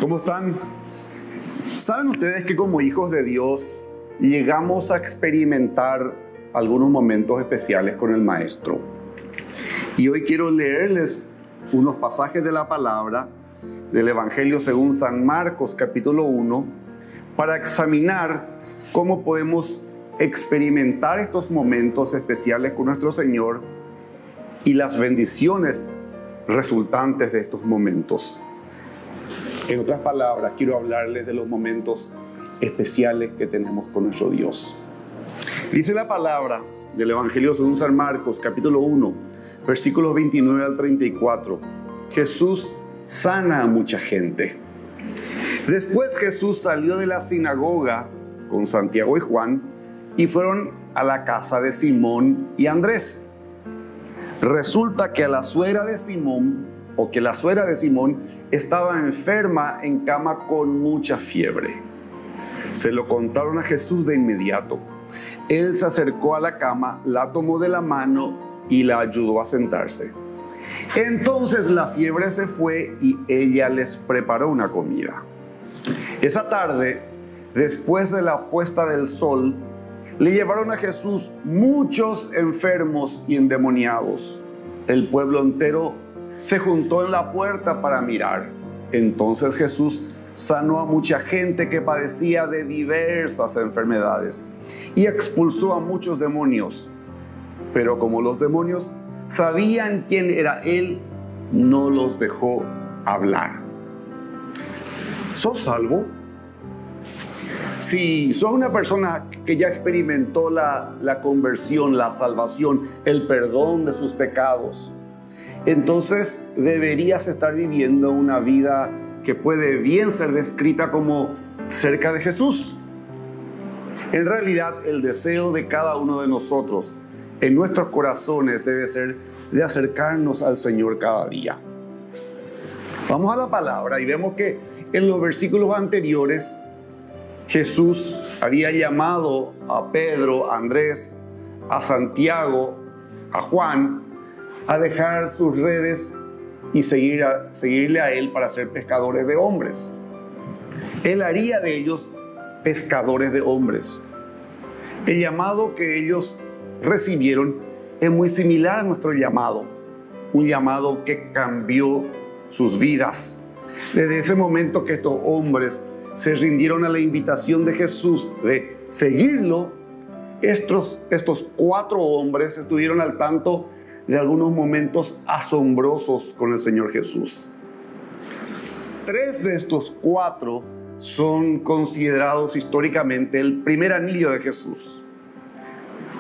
¿Cómo están? ¿Saben ustedes que como hijos de Dios llegamos a experimentar algunos momentos especiales con el Maestro? Y hoy quiero leerles unos pasajes de la palabra del Evangelio según San Marcos, capítulo 1, para examinar cómo podemos experimentar estos momentos especiales con nuestro Señor y las bendiciones resultantes de estos momentos. En otras palabras, quiero hablarles de los momentos especiales que tenemos con nuestro Dios. Dice la palabra del Evangelio según San Marcos, capítulo 1, versículos 29 al 34. Jesús sana a mucha gente. Después Jesús salió de la sinagoga con Santiago y Juan y fueron a la casa de Simón y Andrés. Resulta que la suegra de Simón estaba enferma en cama con mucha fiebre. Se lo contaron a Jesús de inmediato. Él se acercó a la cama, la tomó de la mano y la ayudó a sentarse. Entonces la fiebre se fue y ella les preparó una comida. Esa tarde, después de la puesta del sol, le llevaron a Jesús muchos enfermos y endemoniados. El pueblo entero se juntó en la puerta para mirar. Entonces Jesús sanó a mucha gente que padecía de diversas enfermedades y expulsó a muchos demonios. Pero como los demonios sabían quién era Él, no los dejó hablar. ¿Sos salvo? Si sos una persona que ya experimentó la conversión, la salvación, el perdón de sus pecados, entonces deberías estar viviendo una vida que puede bien ser descrita como cerca de Jesús. En realidad, el deseo de cada uno de nosotros en nuestros corazones debe ser de acercarnos al Señor cada día. Vamos a la palabra y vemos que en los versículos anteriores Jesús había llamado a Pedro, a Andrés, a Santiago, a Juan, a dejar sus redes y seguirle a Él para ser pescadores de hombres. Él haría de ellos pescadores de hombres. El llamado que ellos recibieron es muy similar a nuestro llamado, un llamado que cambió sus vidas. Desde ese momento que estos hombres se rindieron a la invitación de Jesús de seguirlo, estos 4 hombres estuvieron al tanto de algunos momentos asombrosos con el Señor Jesús. 3 de estos 4 son considerados históricamente el primer anillo de Jesús.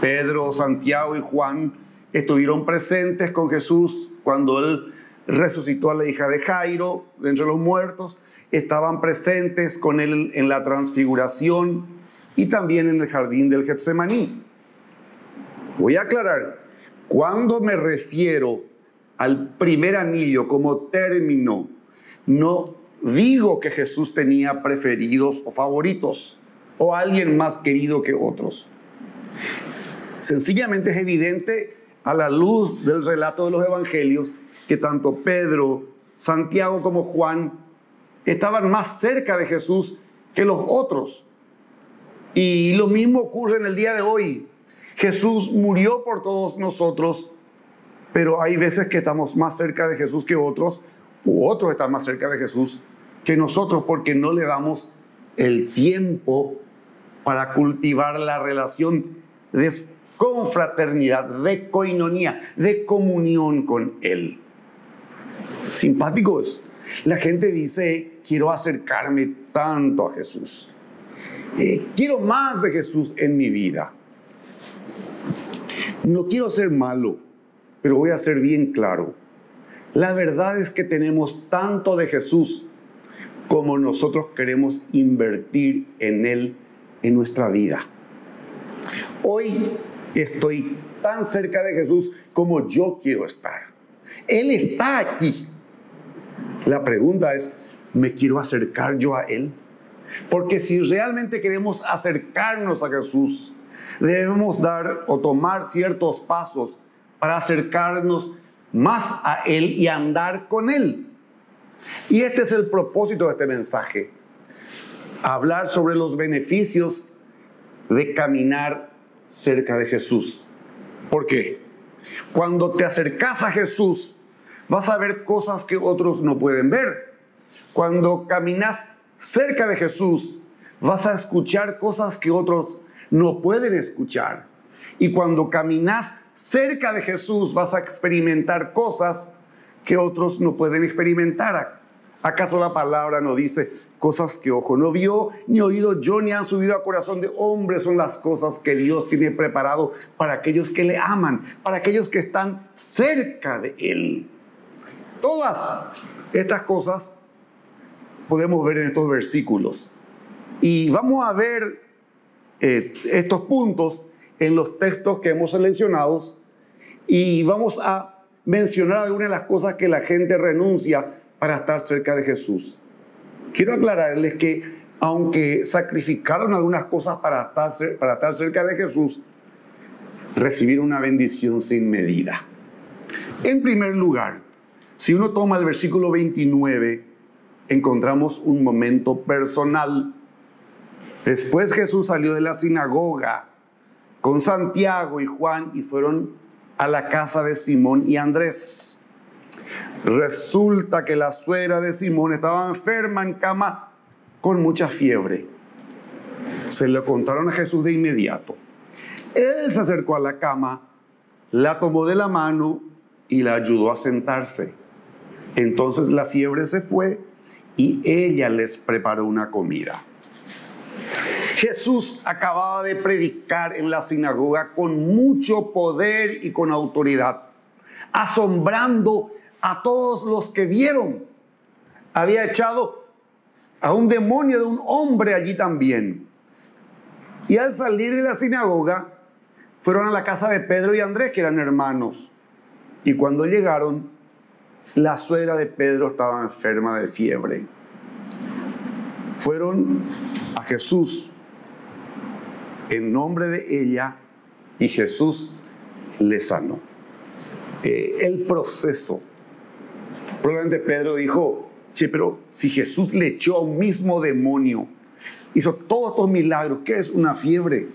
Pedro, Santiago y Juan estuvieron presentes con Jesús cuando Él resucitó a la hija de Jairo de entre los muertos. Estaban presentes con Él en la transfiguración y también en el jardín del Getsemaní. Voy a aclarar, cuando me refiero al primer anillo como término, no digo que Jesús tenía preferidos o favoritos o alguien más querido que otros. Sencillamente es evidente a la luz del relato de los evangelios que tanto Pedro, Santiago como Juan estaban más cerca de Jesús que los otros. Y lo mismo ocurre en el día de hoy. Jesús murió por todos nosotros, pero hay veces que estamos más cerca de Jesús que otros, u otros están más cerca de Jesús que nosotros porque no le damos el tiempo para cultivar la relación de confraternidad, de koinonía, de comunión con Él. Simpático eso. La gente dice, quiero acercarme tanto a Jesús. Quiero más de Jesús en mi vida. No quiero ser malo, pero voy a ser bien claro. La verdad es que tenemos tanto de Jesús como nosotros queremos invertir en Él en nuestra vida. Hoy estoy tan cerca de Jesús como yo quiero estar. Él está aquí. La pregunta es, ¿me quiero acercar yo a Él? Porque si realmente queremos acercarnos a Jesús, debemos dar o tomar ciertos pasos para acercarnos más a Él y andar con Él. Y este es el propósito de este mensaje: hablar sobre los beneficios de caminar cerca de Jesús. ¿Por qué? Cuando te acercas a Jesús, vas a ver cosas que otros no pueden ver. Cuando caminas cerca de Jesús, vas a escuchar cosas que otros no pueden escuchar. Y cuando caminas cerca de Jesús, vas a experimentar cosas que otros no pueden experimentar. ¿Acaso la palabra no dice cosas que ojo no vio, ni oído oyó, ni han subido al corazón de hombre? Son las cosas que Dios tiene preparado para aquellos que le aman, para aquellos que están cerca de Él. Todas estas cosas podemos ver en estos versículos. Y vamos a ver estos puntos en los textos que hemos seleccionado, y vamos a mencionar algunas de las cosas que la gente renuncia para estar cerca de Jesús. Quiero aclararles que aunque sacrificaron algunas cosas para estar cerca de Jesús, recibieron una bendición sin medida. En primer lugar, si uno toma el versículo 29, encontramos un momento personal. Después Jesús salió de la sinagoga con Santiago y Juan y fueron a la casa de Simón y Andrés. Resulta que la suegra de Simón estaba enferma en cama con mucha fiebre. Se lo contaron a Jesús de inmediato. Él se acercó a la cama, la tomó de la mano y la ayudó a sentarse. Entonces la fiebre se fue y ella les preparó una comida. Jesús acababa de predicar en la sinagoga con mucho poder y con autoridad, asombrando a todos los que vieron. Había echado a un demonio de un hombre allí también. Y al salir de la sinagoga, fueron a la casa de Pedro y Andrés, que eran hermanos. Y cuando llegaron, la suegra de Pedro estaba enferma de fiebre. Fueron a Jesús en nombre de ella y Jesús le sanó. El proceso. Probablemente Pedro dijo: che, pero si Jesús le echó a un mismo demonio, hizo todos estos milagros, ¿qué es una fiebre?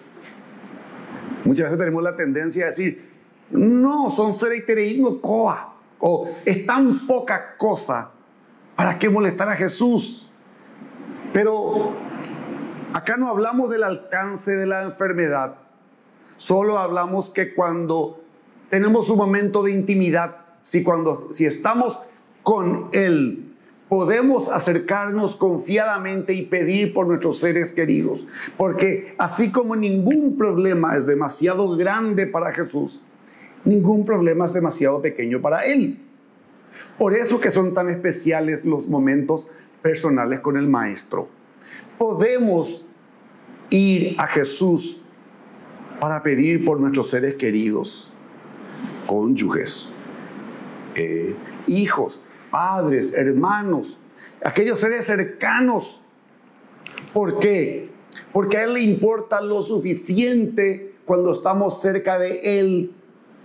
Muchas veces tenemos la tendencia a decir: no, son sereitereísmo coa, o es tan poca cosa, ¿para qué molestar a Jesús? Pero acá no hablamos del alcance de la enfermedad, solo hablamos que cuando tenemos un momento de intimidad, si estamos con Él, podemos acercarnos confiadamente y pedir por nuestros seres queridos. Porque así como ningún problema es demasiado grande para Jesús, ningún problema es demasiado pequeño para Él. Por eso que son tan especiales los momentos personales con el Maestro. Podemos ir a Jesús para pedir por nuestros seres queridos, cónyuges, hijos, padres, hermanos, aquellos seres cercanos. ¿Por qué? Porque a Él le importa lo suficiente cuando estamos cerca de Él,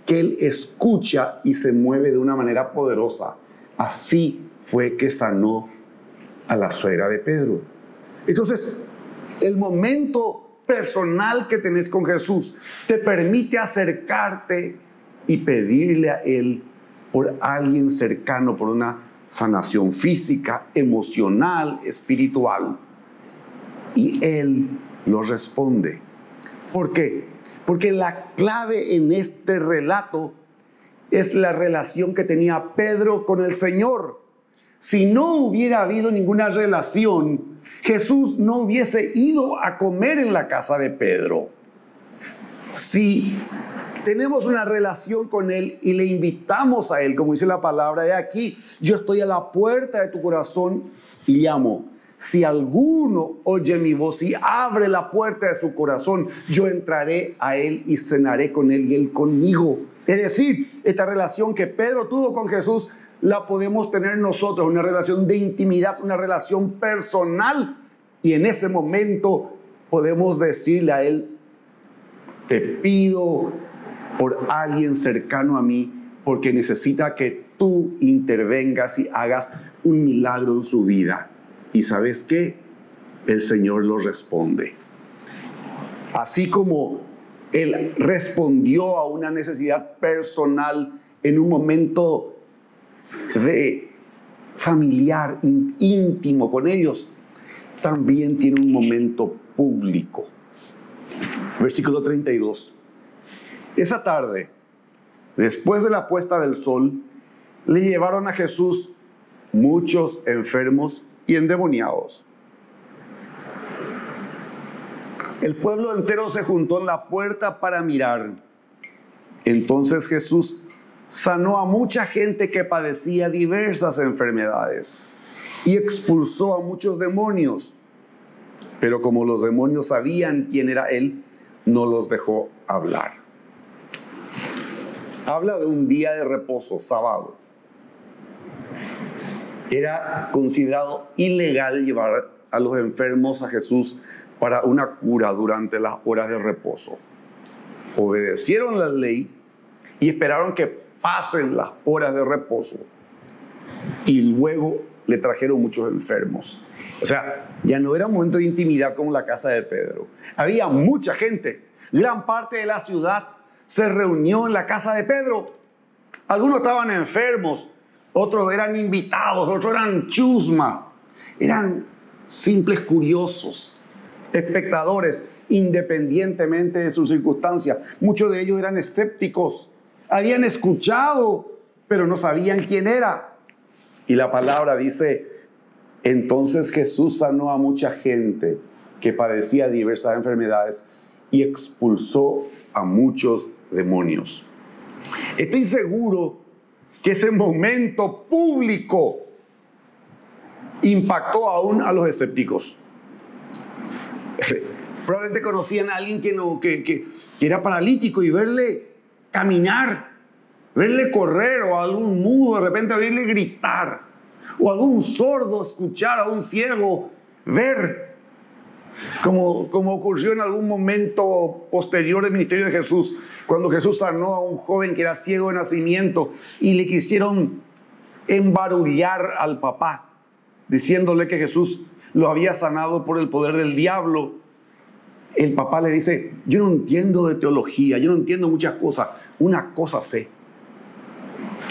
que Él escucha y se mueve de una manera poderosa. Así fue que sanó a la suegra de Pedro. Entonces, el momento personal que tenés con Jesús te permite acercarte y pedirle a Él por alguien cercano, por una sanación física, emocional, espiritual. Y Él lo responde. ¿Por qué? Porque la clave en este relato es la relación que tenía Pedro con el Señor. Si no hubiera habido ninguna relación, Jesús no hubiese ido a comer en la casa de Pedro. Si tenemos una relación con Él y le invitamos a Él, como dice la palabra de aquí: yo estoy a la puerta de tu corazón y llamo. Si alguno oye mi voz y abre la puerta de su corazón, yo entraré a Él y cenaré con Él y Él conmigo. Es decir, esta relación que Pedro tuvo con Jesús la podemos tener nosotros, una relación de intimidad, una relación personal. Y en ese momento podemos decirle a Él: te pido por alguien cercano a mí, porque necesita que tú intervengas y hagas un milagro en su vida. ¿Y sabes qué? El Señor lo responde. Así como Él respondió a una necesidad personal en un momento de familiar, íntimo con ellos, también tiene un momento público. Versículo 32. Esa tarde, después de la puesta del sol, le llevaron a Jesús muchos enfermos y endemoniados. El pueblo entero se juntó en la puerta para mirar. Entonces Jesús sanó a mucha gente que padecía diversas enfermedades y expulsó a muchos demonios. Pero como los demonios sabían quién era Él, no los dejó hablar. Habla de un día de reposo, sábado. Era considerado ilegal llevar a los enfermos a Jesús para una cura durante las horas de reposo. Obedecieron la ley y esperaron que pasen las horas de reposo. Y luego le trajeron muchos enfermos. O sea, ya no era un momento de intimidad como la casa de Pedro. Había mucha gente. Gran parte de la ciudad se reunió en la casa de Pedro. Algunos estaban enfermos, otros eran invitados, otros eran chusma. Eran simples curiosos, espectadores, independientemente de sus circunstancias. Muchos de ellos eran escépticos. Habían escuchado, pero no sabían quién era. Y la palabra dice: entonces Jesús sanó a mucha gente que padecía diversas enfermedades y expulsó a muchos demonios. Estoy seguro que ese momento público impactó aún a los escépticos. Probablemente conocían a alguien que era paralítico y verle caminar, verle correr, o a algún mudo de repente verle gritar, o a algún sordo escuchar, a un ciego ver, como ocurrió en algún momento posterior del ministerio de Jesús, cuando Jesús sanó a un joven que era ciego de nacimiento y le quisieron embarullar al papá, diciéndole que Jesús lo había sanado por el poder del diablo. El papá le dice: yo no entiendo de teología, yo no entiendo muchas cosas. Una cosa sé,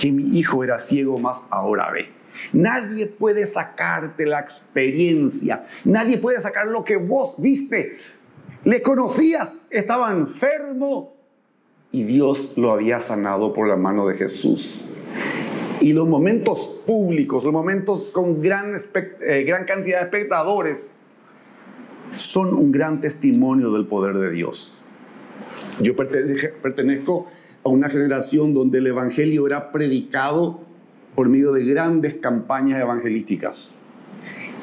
que mi hijo era ciego, mas ahora ve. Nadie puede sacarte la experiencia, nadie puede sacar lo que vos viste. Le conocías, estaba enfermo y Dios lo había sanado por la mano de Jesús. Y los momentos públicos, los momentos con gran cantidad de espectadores, son un gran testimonio del poder de Dios. Yo pertenezco a una generación donde el evangelio era predicado por medio de grandes campañas evangelísticas.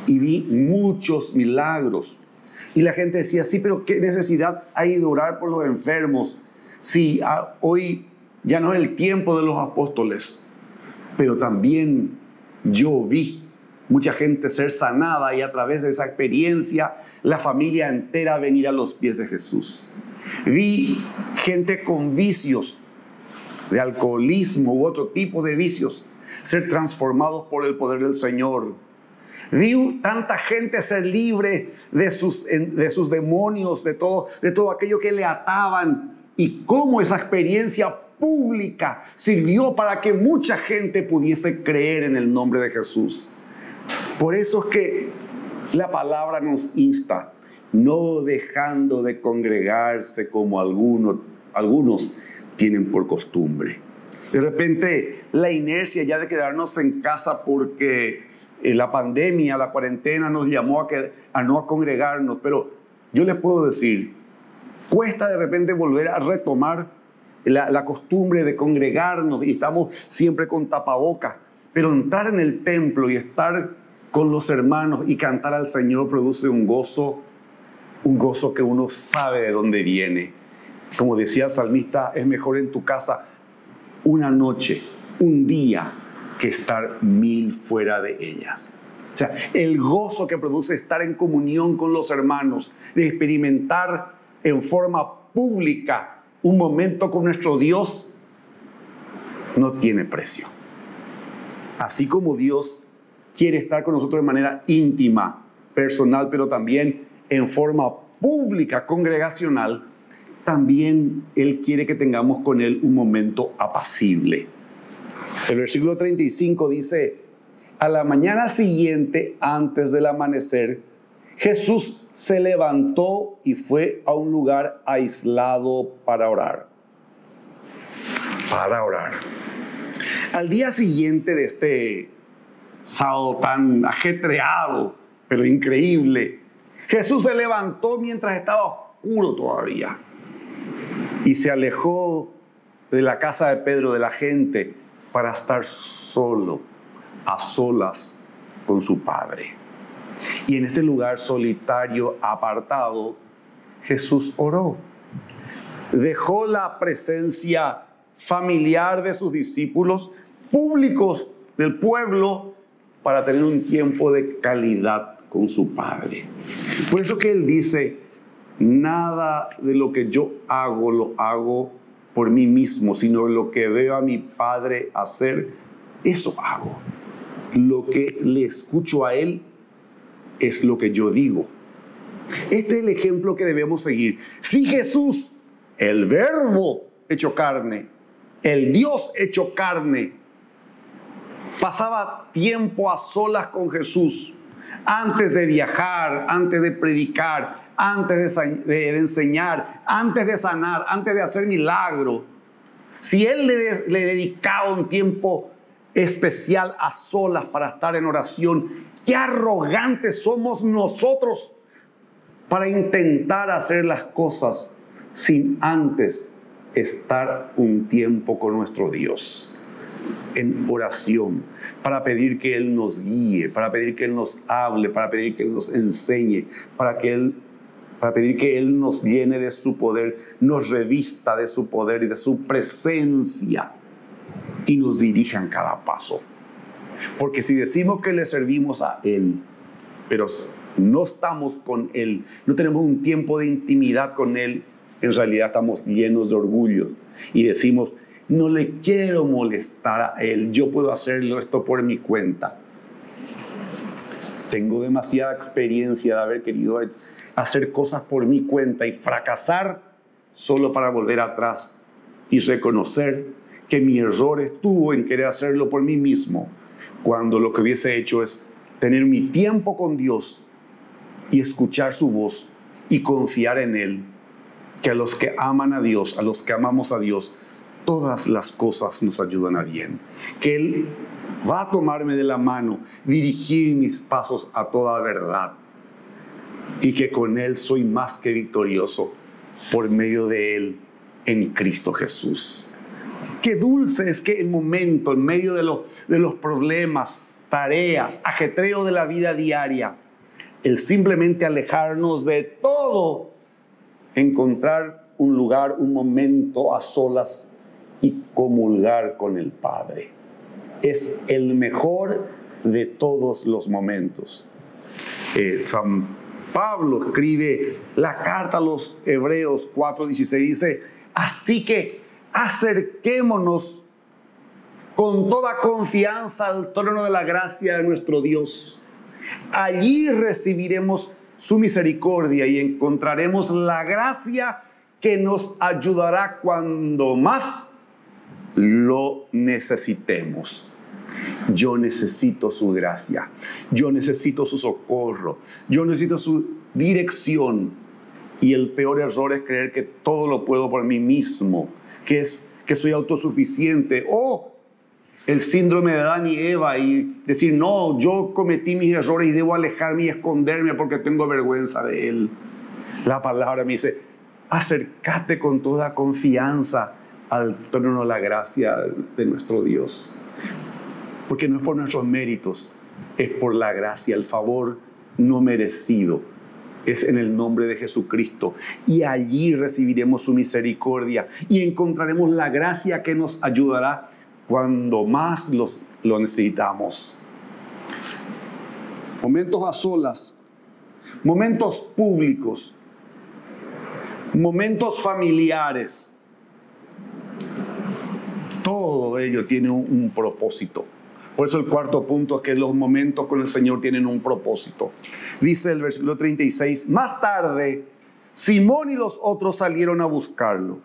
Y vi muchos milagros. Y la gente decía: sí, pero ¿qué necesidad hay de orar por los enfermos? Sí, hoy ya no es el tiempo de los apóstoles. Pero también yo vi mucha gente ser sanada, y a través de esa experiencia la familia entera venir a los pies de Jesús. Vi gente con vicios de alcoholismo u otro tipo de vicios ser transformados por el poder del Señor. Vi tanta gente ser libre de sus demonios, de todo aquello que le ataban, y cómo esa experiencia pública sirvió para que mucha gente pudiese creer en el nombre de Jesús. Por eso es que la palabra nos insta: no dejando de congregarse como algunos tienen por costumbre. De repente la inercia ya de quedarnos en casa porque la pandemia, la cuarentena nos llamó a no congregarnos. Pero yo les puedo decir, cuesta de repente volver a retomar la costumbre de congregarnos, y estamos siempre con tapaboca. Pero entrar en el templo y estar con los hermanos y cantar al Señor produce un gozo que uno sabe de dónde viene. Como decía el salmista: es mejor en tu casa una noche, un día, que estar 1000 fuera de ellas. O sea, el gozo que produce estar en comunión con los hermanos, de experimentar en forma pública un momento con nuestro Dios, no tiene precio. Así como Dios quiere estar con nosotros de manera íntima, personal, pero también en forma pública, congregacional, también Él quiere que tengamos con Él un momento apacible. El versículo 35 dice: a la mañana siguiente, antes del amanecer, Jesús se levantó y fue a un lugar aislado para orar. Para orar. Al día siguiente de este sábado tan ajetreado, pero increíble, Jesús se levantó mientras estaba oscuro todavía y se alejó de la casa de Pedro, de la gente, para estar solo, a solas con su Padre. Y en este lugar solitario, apartado, Jesús oró. Dejó la presencia familiar de sus discípulos, públicos del pueblo, para tener un tiempo de calidad con su Padre. Por eso que Él dice: nada de lo que yo hago lo hago por mí mismo, sino lo que veo a mi Padre hacer, eso hago. Lo que le escucho a Él es lo que yo digo. Este es el ejemplo que debemos seguir. Si Jesús, el Verbo hecho carne, el Dios hecho carne, pasaba tiempo a solas con Jesús, antes de viajar, antes de predicar, antes de enseñar, antes de sanar, antes de hacer milagro, si Él le dedicaba un tiempo especial a solas para estar en oración, qué arrogantes somos nosotros para intentar hacer las cosas sin antes estar un tiempo con nuestro Dios en oración, para pedir que Él nos guíe, para pedir que Él nos hable, para pedir que Él nos enseñe, para pedir que Él nos llene de su poder, nos revista de su poder y de su presencia y nos dirija en cada paso. Porque si decimos que le servimos a Él, pero no estamos con Él, no tenemos un tiempo de intimidad con Él, en realidad estamos llenos de orgullo y decimos: no le quiero molestar a Él, yo puedo hacerlo esto por mi cuenta. Tengo demasiada experiencia de haber querido hacer cosas por mi cuenta y fracasar solo para volver atrás y reconocer que mi error estuvo en querer hacerlo por mí mismo, cuando lo que hubiese hecho es tener mi tiempo con Dios y escuchar su voz y confiar en Él, que a los que aman a Dios, a los que amamos a Dios, todas las cosas nos ayudan a bien, que Él va a tomarme de la mano, dirigir mis pasos a toda verdad, y que con Él soy más que victorioso por medio de Él en Cristo Jesús. Qué dulce es que el momento, en medio de los problemas, tareas, ajetreo de la vida diaria, el simplemente alejarnos de todo, encontrar un lugar, un momento a solas y comulgar con el Padre. Es el mejor de todos los momentos. San Pablo escribe la carta a los Hebreos 4:16, dice: así que acerquémonos con toda confianza al trono de la gracia de nuestro Dios. Allí recibiremos su misericordia y encontraremos la gracia que nos ayudará cuando más lo necesitemos. Yo necesito su gracia, yo necesito su socorro, yo necesito su dirección. Y el peor error es creer que todo lo puedo por mí mismo, que soy autosuficiente, o el síndrome de Adán y Eva y decir: no, yo cometí mis errores y debo alejarme y esconderme porque tengo vergüenza de él. La palabra me dice: acércate con toda confianza al trono de la gracia de nuestro Dios. Porque no es por nuestros méritos, es por la gracia, el favor no merecido. Es en el nombre de Jesucristo. Y allí recibiremos su misericordia y encontraremos la gracia que nos ayudará cuando más lo necesitamos. Momentos a solas, momentos públicos, momentos familiares. Todo ello tiene un propósito. Por eso el cuarto punto es que los momentos con el Señor tienen un propósito. Dice el versículo 36, más tarde, Simón y los otros salieron a buscarlo.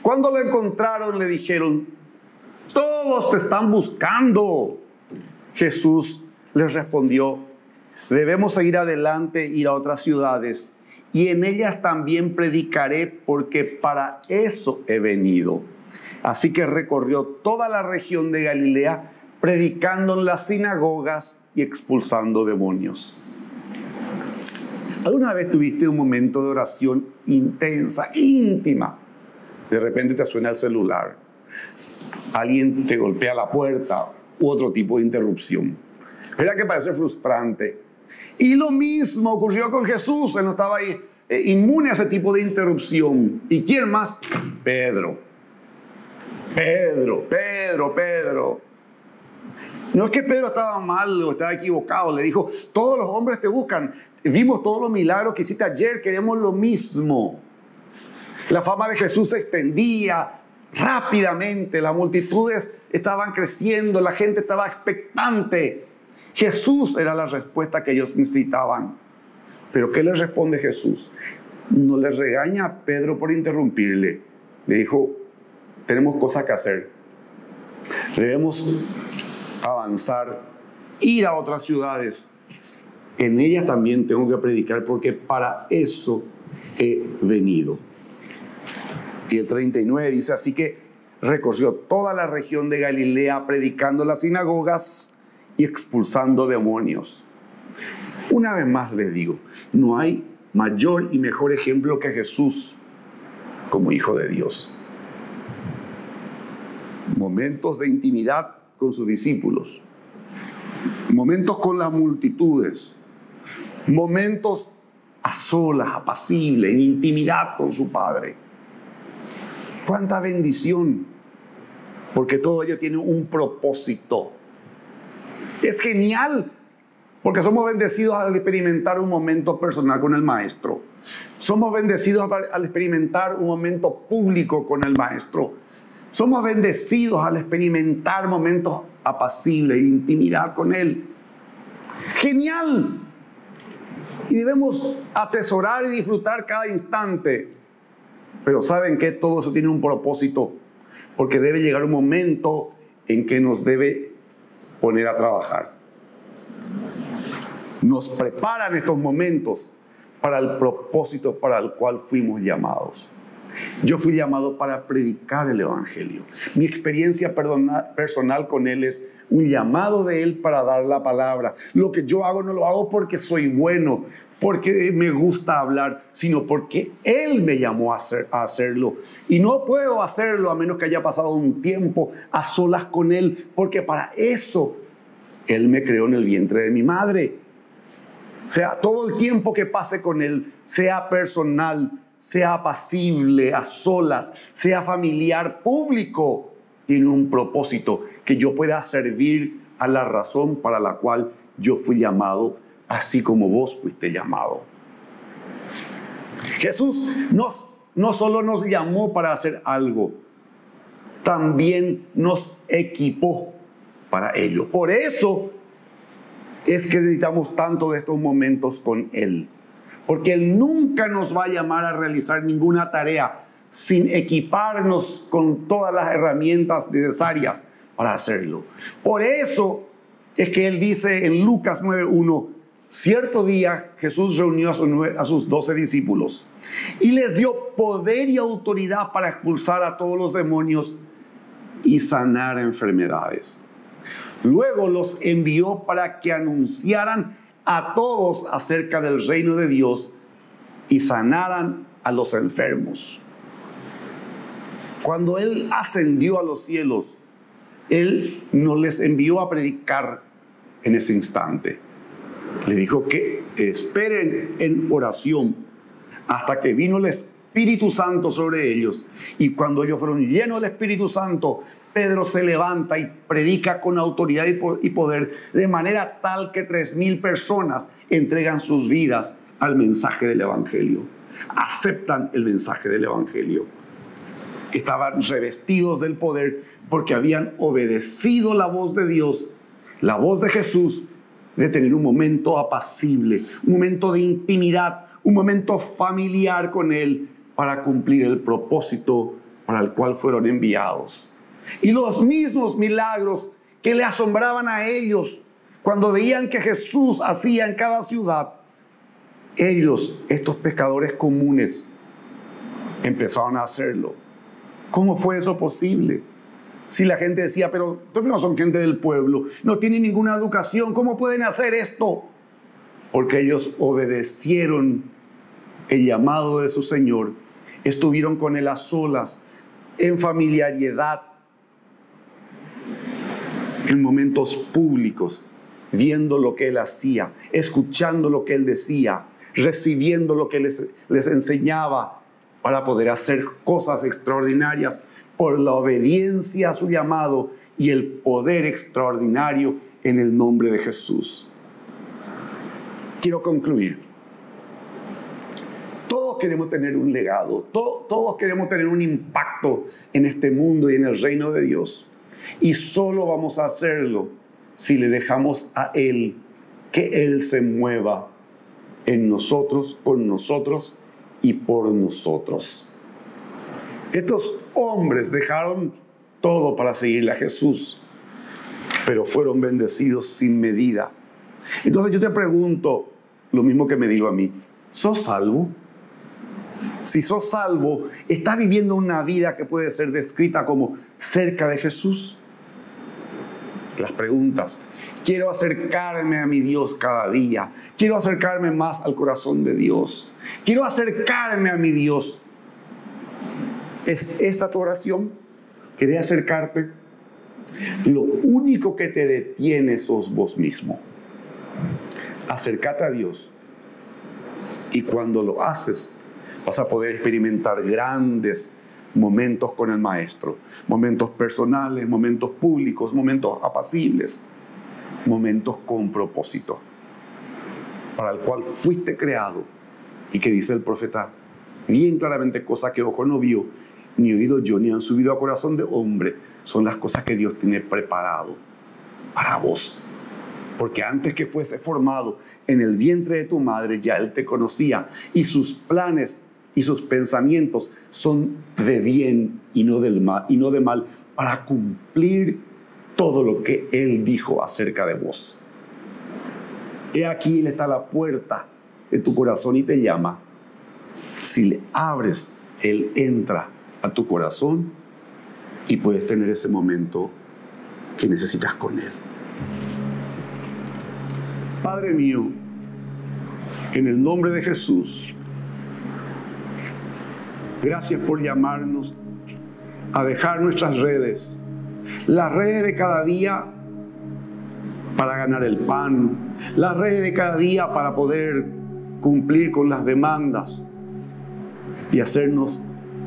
Cuando lo encontraron, le dijeron, todos te están buscando. Jesús les respondió, debemos seguir adelante, ir a otras ciudades, y en ellas también predicaré, porque para eso he venido. Así que recorrió toda la región de Galilea, predicando en las sinagogas y expulsando demonios. ¿Alguna vez tuviste un momento de oración intensa, íntima? De repente te suena el celular, alguien te golpea la puerta u otro tipo de interrupción. ¿Verdad que parece frustrante? Y lo mismo ocurrió con Jesús. Él no estaba ahí, inmune a ese tipo de interrupción. ¿Y quién más? Pedro. No es que Pedro estaba mal o estaba equivocado. Le dijo, todos los hombres te buscan. Vimos todos los milagros que hiciste ayer, queremos lo mismo. La fama de Jesús se extendía rápidamente. Las multitudes estaban creciendo. La gente estaba expectante. Jesús era la respuesta que ellos necesitaban. Pero ¿qué le responde Jesús? No le regaña a Pedro por interrumpirle. Le dijo, tenemos cosas que hacer. Debemos avanzar, ir a otras ciudades. En ellas también tengo que predicar, porque para eso he venido. Y el 39 dice, así que recorrió toda la región de Galilea, predicando en las sinagogas y expulsando demonios. Una vez más les digo, no hay mayor y mejor ejemplo que Jesús como Hijo de Dios. Momentos de intimidad con sus discípulos, momentos con las multitudes, momentos a solas, apacibles, en intimidad con su Padre. ¡Cuánta bendición! Porque todo ello tiene un propósito. Es genial, porque somos bendecidos al experimentar un momento personal con el Maestro. Somos bendecidos al experimentar un momento público con el Maestro. Somos bendecidos al experimentar momentos apacibles, intimidad con Él. ¡Genial! Y debemos atesorar y disfrutar cada instante. Pero ¿saben qué? Todo eso tiene un propósito, porque debe llegar un momento en que nos debe poner a trabajar. Nos preparan estos momentos para el propósito para el cual fuimos llamados. Yo fui llamado para predicar el Evangelio. Mi experiencia personal con Él es un llamado de Él para dar la palabra. Lo que yo hago no lo hago porque soy bueno, porque me gusta hablar, sino porque Él me llamó a hacerlo. Y no puedo hacerlo a menos que haya pasado un tiempo a solas con Él, porque para eso Él me creó en el vientre de mi madre. O sea, todo el tiempo que pase con Él, sea personal, sea apacible, a solas, sea familiar, público, tiene un propósito, que yo pueda servir a la razón para la cual yo fui llamado, así como vos fuiste llamado. Jesús no solo nos llamó para hacer algo, también nos equipó para ello. Por eso es que necesitamos tanto de estos momentos con Él. Porque Él nunca nos va a llamar a realizar ninguna tarea sin equiparnos con todas las herramientas necesarias para hacerlo. Por eso es que Él dice en Lucas 9:1, cierto día Jesús reunió a sus 12 discípulos y les dio poder y autoridad para expulsar a todos los demonios y sanar enfermedades. Luego los envió para que anunciaran a todos acerca del reino de Dios y sanaran a los enfermos. Cuando Él ascendió a los cielos, Él no les envió a predicar en ese instante. Le dijo que esperen en oración hasta que vino el Espíritu Santo sobre ellos. Y cuando ellos fueron llenos del Espíritu Santo, Pedro se levanta y predica con autoridad y poder, de manera tal que 3,000 personas entregan sus vidas al mensaje del Evangelio. Aceptan el mensaje del Evangelio. Estaban revestidos del poder porque habían obedecido la voz de Dios la voz de Jesús, de tener un momento apacible, un momento de intimidad, un momento familiar con Él para cumplir el propósito para el cual fueron enviados. Y los mismos milagros que le asombraban a ellos cuando veían que Jesús hacía en cada ciudad, ellos, estos pescadores comunes, empezaron a hacerlo. ¿Cómo fue eso posible? Si la gente decía, pero no son gente del pueblo, no tienen ninguna educación, ¿cómo pueden hacer esto? Porque ellos obedecieron el llamado de su Señor, estuvieron con Él a solas, en familiaridad, en momentos públicos, viendo lo que Él hacía, escuchando lo que Él decía, recibiendo lo que les enseñaba para poder hacer cosas extraordinarias por la obediencia a su llamado y el poder extraordinario en el nombre de Jesús. Quiero concluir. Todos queremos tener un legado, todos queremos tener un impacto en este mundo y en el reino de Dios. Y solo vamos a hacerlo si le dejamos a Él que Él se mueva en nosotros, con nosotros y por nosotros. Estos hombres dejaron todo para seguirle a Jesús, pero fueron bendecidos sin medida. Entonces yo te pregunto lo mismo que me digo a mí: ¿sos salvo? Si sos salvo, ¿estás viviendo una vida que puede ser descrita como cerca de Jesús? Las preguntas. Quiero acercarme a mi Dios cada día. Quiero acercarme más al corazón de Dios. Quiero acercarme a mi Dios. ¿Es esta tu oración? ¿Querés acercarte? Lo único que te detiene sos vos mismo. Acércate a Dios. Y cuando lo haces, vas a poder experimentar grandes momentos con el Maestro. Momentos personales, momentos públicos, momentos apacibles. Momentos con propósito. Para el cual fuiste creado. Y que dice el profeta bien claramente: cosas que ojo no vio, ni oído yo, ni han subido a corazón de hombre, son las cosas que Dios tiene preparado para vos. Porque antes que fuese formado en el vientre de tu madre, ya Él te conocía, y sus planes y sus pensamientos son de bien y no de mal, para cumplir todo lo que Él dijo acerca de vos. He aquí, Él está a la puerta de tu corazón y te llama. Si le abres, Él entra a tu corazón y puedes tener ese momento que necesitas con Él. Padre mío, en el nombre de Jesús, gracias por llamarnos a dejar nuestras redes, las redes de cada día para ganar el pan, las redes de cada día para poder cumplir con las demandas y hacernos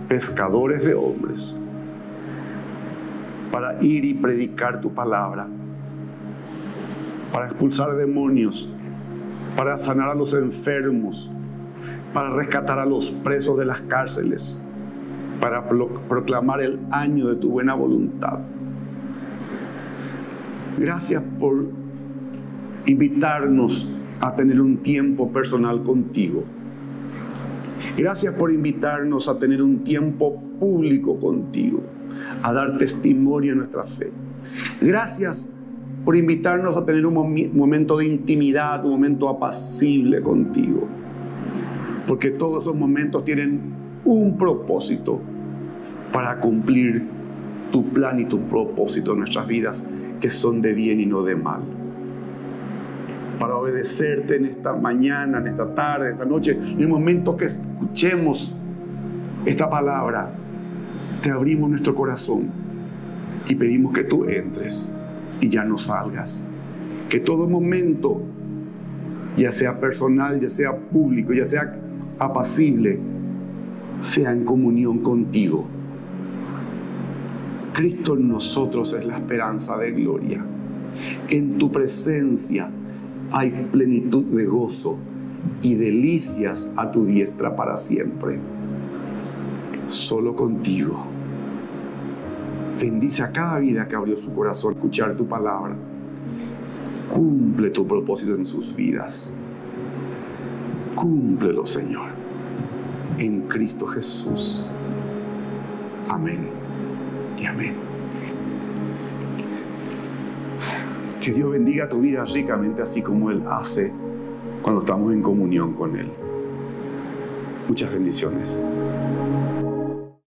pescadores de hombres, para ir y predicar tu palabra, para expulsar demonios, para sanar a los enfermos, para rescatar a los presos de las cárceles, para proclamar el año de tu buena voluntad. Gracias por invitarnos a tener un tiempo personal contigo. Gracias por invitarnos a tener un tiempo público contigo, a dar testimonio de nuestra fe. Gracias por invitarnos a tener un momento de intimidad, un momento apacible contigo. Porque todos esos momentos tienen un propósito para cumplir tu plan y tu propósito en nuestras vidas, que son de bien y no de mal. Para obedecerte en esta mañana, en esta tarde, en esta noche, en el momento que escuchemos esta palabra, te abrimos nuestro corazón y pedimos que tú entres y ya no salgas. Que todo momento, ya sea personal, ya sea público, ya sea apacible, sea en comunión contigo. Cristo en nosotros es la esperanza de gloria. En tu presencia hay plenitud de gozo y delicias a tu diestra para siempre. Solo contigo. Bendice a cada vida que abrió su corazón a escuchar tu palabra. Cumple tu propósito en sus vidas. Cúmplelo, Señor, en Cristo Jesús. Amén y amén. Que Dios bendiga tu vida ricamente, así como Él hace cuando estamos en comunión con Él. Muchas bendiciones.